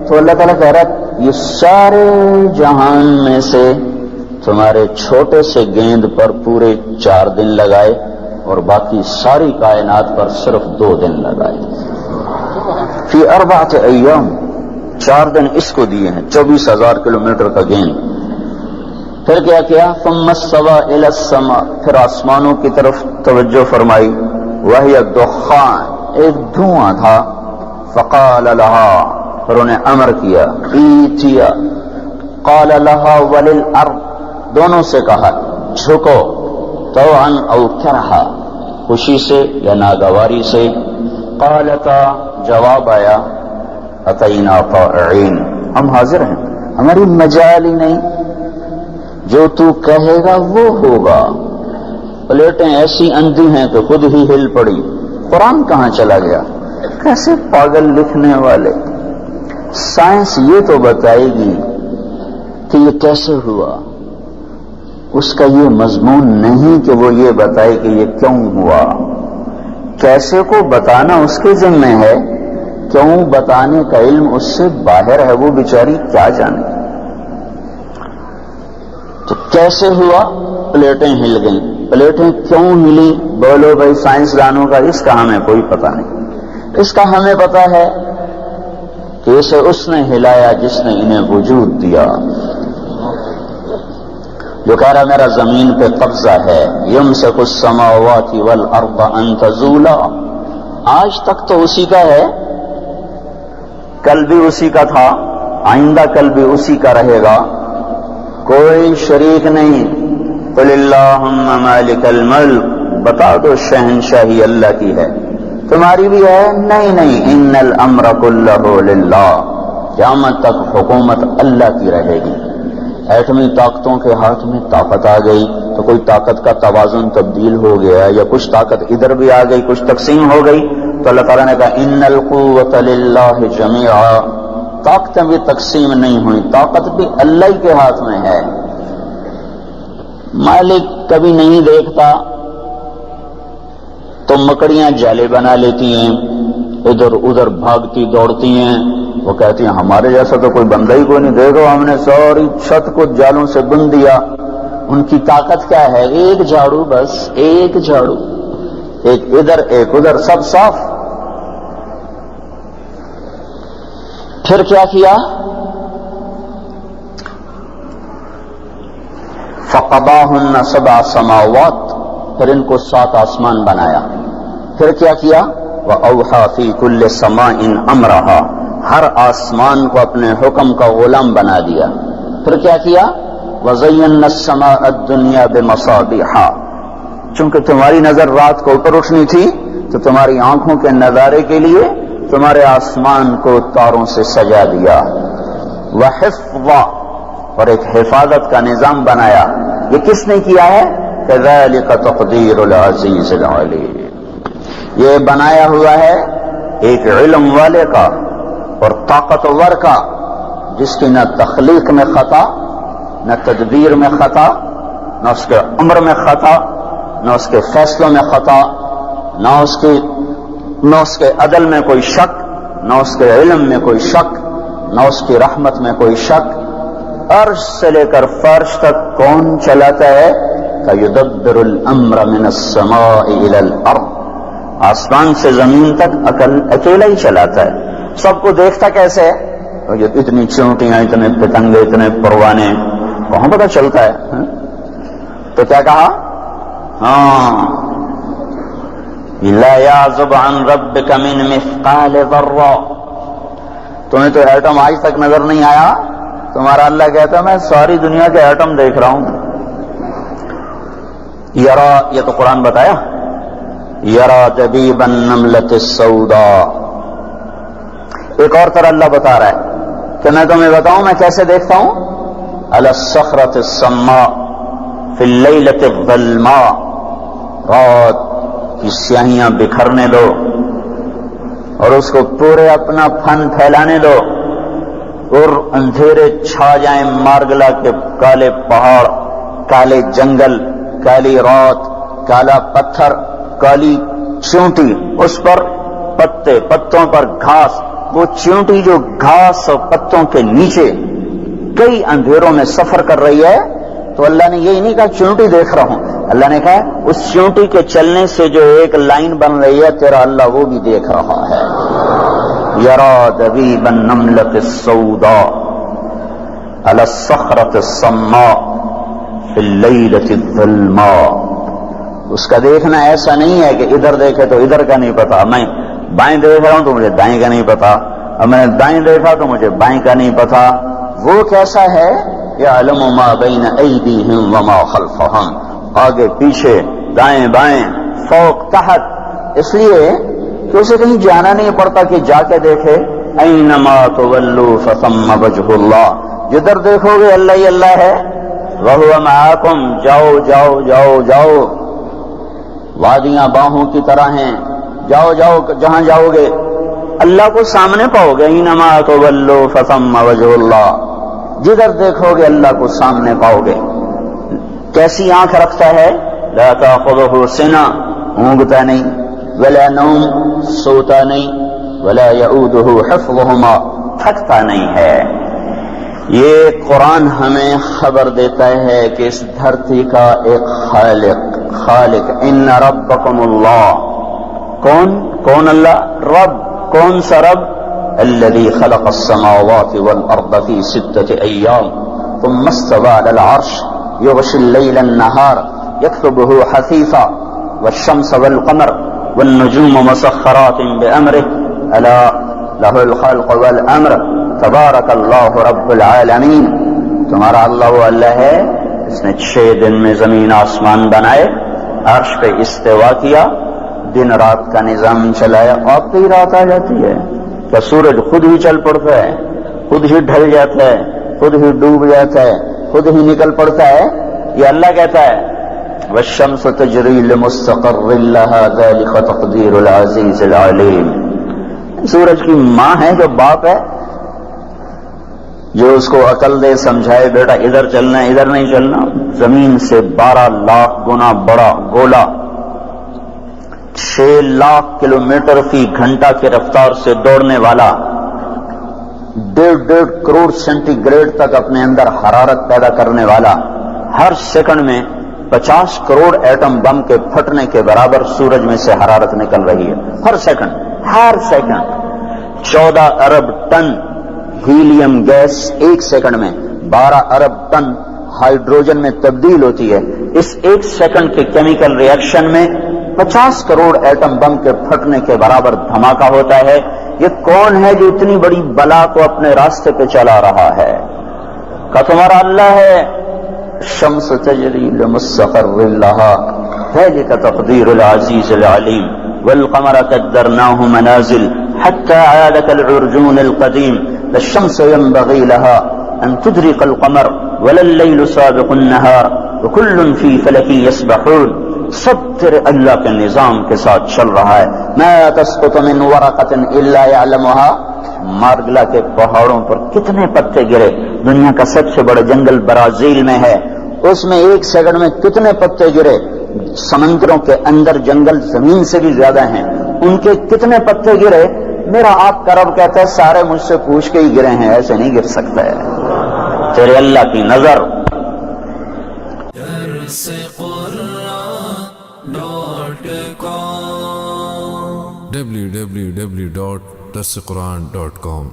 تو اللہ تعالیٰ کہہ رہا ہے یہ سارے جہان میں سے تمہارے چھوٹے سے گیند پر پورے 4 دن لگائے اور باقی ساری کائنات پر صرف 2 دن لگائے. فی 4 ایام 4 دن اس کو دیے ہیں 24,000 کلومیٹر کا گیند. پھر کیا کیا؟ ثم استوى الى السماء، پھر آسمانوں کی طرف توجہ فرمائی. وہی دخان، ایک دھواں تھا. فقال لها، پھر انہیں امر کیا ایتیا. قال لها وللارض، دونوں سے کہا جھکو. طوعا او کرہا، خوشی سے یا ناگواری سے. قالتا، جواب آیا اتینا طائعین، ہم حاضر ہیں، ہماری مجال ہی نہیں، جو تو کہے گا وہ ہوگا. پلیٹیں ایسی اندھی ہیں کہ خود ہی ہل پڑی. قرآن کہاں چلا گیا؟ کیسے پاگل لکھنے والے. سائنس یہ تو بتائے گی کہ یہ کیسے ہوا، اس کا یہ مضمون نہیں کہ وہ یہ بتائے کہ یہ کیوں ہوا. کیسے کو بتانا اس کے ذمہ ہے، کیوں بتانے کا علم اس سے باہر ہے، وہ بیچاری کیا جانے. تو کیسے ہوا؟ پلیٹیں ہل گئیں. پلیٹیں کیوں ہلی؟ بولو بھائی سائنسدانوں کا، اس کا ہمیں کوئی پتہ نہیں. اس کا ہمیں پتہ ہے کہ اسے اس نے ہلایا جس نے انہیں وجود دیا. جو کہہ رہا میرا زمین پہ قبضہ ہے، یمسک السماوات والارض ان تزولا، آج تک تو اسی کا ہے، کل بھی اسی کا تھا، آئندہ کل بھی اسی کا رہے گا، کوئی شریک نہیں. قل اللہم مالک الملک، بتا دو شہنشاہی اللہ کی ہے، تمہاری بھی ہے؟ نہیں. ان الامر کلہ للہ، قیامت تک حکومت اللہ کی رہے گی. ایٹمی طاقتوں کے ہاتھ میں طاقت آ گئی تو کوئی طاقت کا توازن تبدیل ہو گیا، یا کچھ طاقت ادھر بھی آ گئی، کچھ تقسیم ہو گئی. تو اللہ تعالیٰ نے کہا ان القوۃ للہ جمیعا، طاقتیں بھی تقسیم نہیں ہوئی، طاقت بھی اللہ ہی کے ہاتھ میں ہے. مالک کبھی نہیں دیکھتا تو مکڑیاں جالے بنا لیتی ہیں، ادھر ادھر بھاگتی دوڑتی ہیں. وہ کہتی ہیں ہمارے جیسا تو کوئی بندہ ہی کوئی نہیں، دیکھو ہم نے ساری چھت کو جالوں سے بن دیا. ان کی طاقت کیا ہے؟ ایک جھاڑو، بس ایک جھاڑو، ایک ادھر ایک ادھر، سب صاف. پھر کیا کیا؟ فقضاہن 7 سماوات، پھر ان کو 7 آسمان بنایا. پھر کیا کیا؟ وأوحى في كل سماء أمرها، ہر آسمان کو اپنے حکم کا غلام بنا دیا. پھر کیا کیا؟ وزينا السماء الدنيا بمصابيح، چونکہ تمہاری نظر رات کو اوپر اٹھنی تھی تو تمہاری آنکھوں کے نظارے کے لیے تمہارے آسمان کو تاروں سے سجا دیا. وحفظا، اور ایک حفاظت کا نظام بنایا. یہ کس نے کیا ہے؟ كذلك تقدير العزيز العليم، یہ بنایا ہوا ہے ایک علم والے کا اور طاقتور کا، جس کی نہ تخلیق میں خطا، نہ تدبیر میں خطا، نہ اس کے عمر میں خطا، نہ اس کے فیصلوں میں خطا، نہ اس کے عدل میں کوئی شک، نہ اس کے علم میں کوئی شک، نہ اس کی رحمت میں کوئی شک. عرش سے لے کر فرش تک کون چلاتا ہے؟ فَيُدَبِّرُ الْأَمْرَ مِنَ السَّمَاءِ إِلَى الْأَرْضِ، آسمان سے زمین تک اکیلا ہی چلاتا ہے. سب کو دیکھتا کیسے ہے؟ اتنی چونٹیاں، اتنے پتنگے، اتنے پروانے، وہاں پتہ چلتا ہے. تو کیا کہا؟ لا يعزب عن ربك من مثقال ذرة، تمہیں تو ایٹم آج تک نظر نہیں آیا؟ تمہارا اللہ کہتا ہے میں ساری دنیا کے ایٹم دیکھ رہا ہوں. یرا، یہ تو قرآن بتایا، یرا دبیب النملۃ السوداء. ایک اور طرح اللہ بتا رہا ہے کہ میں تمہیں بتاؤں میں کیسے دیکھتا ہوں. علی الصخرۃ الصماء فی اللیلۃ الظلماء، رات کی سیاہیاں بکھرنے دو اور اس کو پورے اپنا پھن پھیلانے دو، اور اندھیرے چھا جائیں مارگلا کے کالے پہاڑ، کالے جنگل، کالی رات، کالا پتھر، کالی چونٹی، اس پر پتے، پتوں پر گھاس، وہ چیونٹی جو گھاس اور پتوں کے نیچے کئی اندھیروں میں سفر کر رہی ہے، تو اللہ نے یہی نہیں کہا چیونٹی دیکھ رہا ہوں، اللہ نے کہا اس چیونٹی کے چلنے سے جو ایک لائن بن رہی ہے تیرا اللہ وہ بھی دیکھ رہا ہے۔ یرا دبیب النملۃ السوداء علی الصخرۃ الصماء فی اللیلۃ الظلماء۔ اس کا دیکھنا ایسا نہیں ہے کہ ادھر دیکھے تو ادھر کا نہیں پتا، میں بائیں دیکھ رہا ہوں تو مجھے دائیں کا نہیں پتا، اور میں نے دائیں دیکھا تو مجھے بائیں کا نہیں پتا۔ وہ کیسا ہے؟ یعلم ما بین ایدیہم وما خلفہم، آگے پیچھے دائیں بائیں فوق تحت، اس لیے کہ اسے کہیں جانا نہیں پڑتا کہ جا کے دیکھے۔ اینما تولوا فثم وجہ اللہ، جدھر دیکھو گے اللہ ہی اللہ ہے۔ وہو معاکم، جاؤ جاؤ جاؤ جاؤ، وادیاں باہوں کی طرح ہیں، جاؤ جاؤ جہاں جاؤ گے اللہ کو سامنے پاؤ گے۔ اینما تولوا فثم وجہ اللہ، جدھر دیکھو گے اللہ کو سامنے پاؤ گے۔ کیسی آنکھ رکھتا ہے؟ لا تأخذہ سنہ، اونگتا نہیں، ولا نوم، سوتا نہیں، ولا یعودہ حفظہما، تھکتا نہیں ہے۔ یہ قرآن ہمیں خبر دیتا ہے کہ اس دھرتی کا ایک خالق ان ربکم اللہ، کون اللہ؟ رب، کون سا رب؟ الذي خلق السماوات والأرض في 6 أيام ثم استوى على العرش يغشي الليل النهار يطلبه حثيثا والشمس والقمر والنجوم مسخرات بأمره ألا له الخلق والأمر تبارك الله رب العالمين۔ تمہارا اللہ وہ اللہ ہے اس نے 6 دن میں زمین آسمان بنائے، عرش پہ استوا کیا، دن رات کا نظام چلایا۔ آپ پہ ہی رات آ جاتی ہے کیا؟ سورج خود ہی چل پڑتا ہے، خود ہی ڈھل جاتا ہے، خود ہی ڈوب جاتا ہے، خود ہی نکل پڑتا ہے؟ یہ اللہ کہتا ہے والشمس تجری لمستقر لها ذلك تقدیر العزیز العلیم۔ سورج کی ماں ہے جو باپ ہے، جو اس کو عقل دے، سمجھائے بیٹا ادھر چلنا ہے ادھر نہیں چلنا۔ زمین سے 12 لاکھ گنا بڑا گولا، 6 لاکھ کلومیٹر فی گھنٹہ کی رفتار سے دوڑنے والا، 1.5 کروڑ سینٹی گریڈ تک اپنے اندر حرارت پیدا کرنے والا، ہر سیکنڈ میں 50 کروڑ ایٹم بم کے پھٹنے کے برابر سورج میں سے حرارت نکل رہی ہے ہر سیکنڈ۔ 14 ارب ٹن ہیلیم گیس ایک سیکنڈ میں 12 ارب ٹن ہائیڈروجن میں تبدیل ہوتی ہے۔ اس ایک سیکنڈ کے کیمیکل ریئیکشن میں 50 کروڑ ایٹم بم کے پھٹنے کے برابر دھماکہ ہوتا ہے۔ یہ کون ہے جو اتنی بڑی بلا کو اپنے راستے پہ چلا رہا ہے؟ کہ تمہارا اللہ ہے۔ شمس تجری لمستقر لها ذلك تقدیر العزیز العلیم والقمر قدرناه منازل حتى عاد كالعرجون القدیم لا الشمس ينبغي لها ان تدرك القمر ولا الليل سابق النهار وكل في فلك يسبحون۔ سب تیرے اللہ کے نظام کے ساتھ چل رہا ہے۔ ما تسقط من ورقة الا يعلمها، مارگلا کے پہاڑوں پر کتنے پتے گرے، دنیا کا سب سے بڑا جنگل برازیل میں ہے، اس میں ایک سیکنڈ میں کتنے پتے گرے۔ سمندروں کے اندر جنگل زمین سے بھی زیادہ ہیں، ان کے کتنے پتے گرے۔ میرا آپ کا رب کہتا ہے سارے مجھ سے پوچھ کے ہی گرے ہیں، ایسے نہیں گر سکتا ہے تیرے اللہ کی نظر۔ www.darsequran.com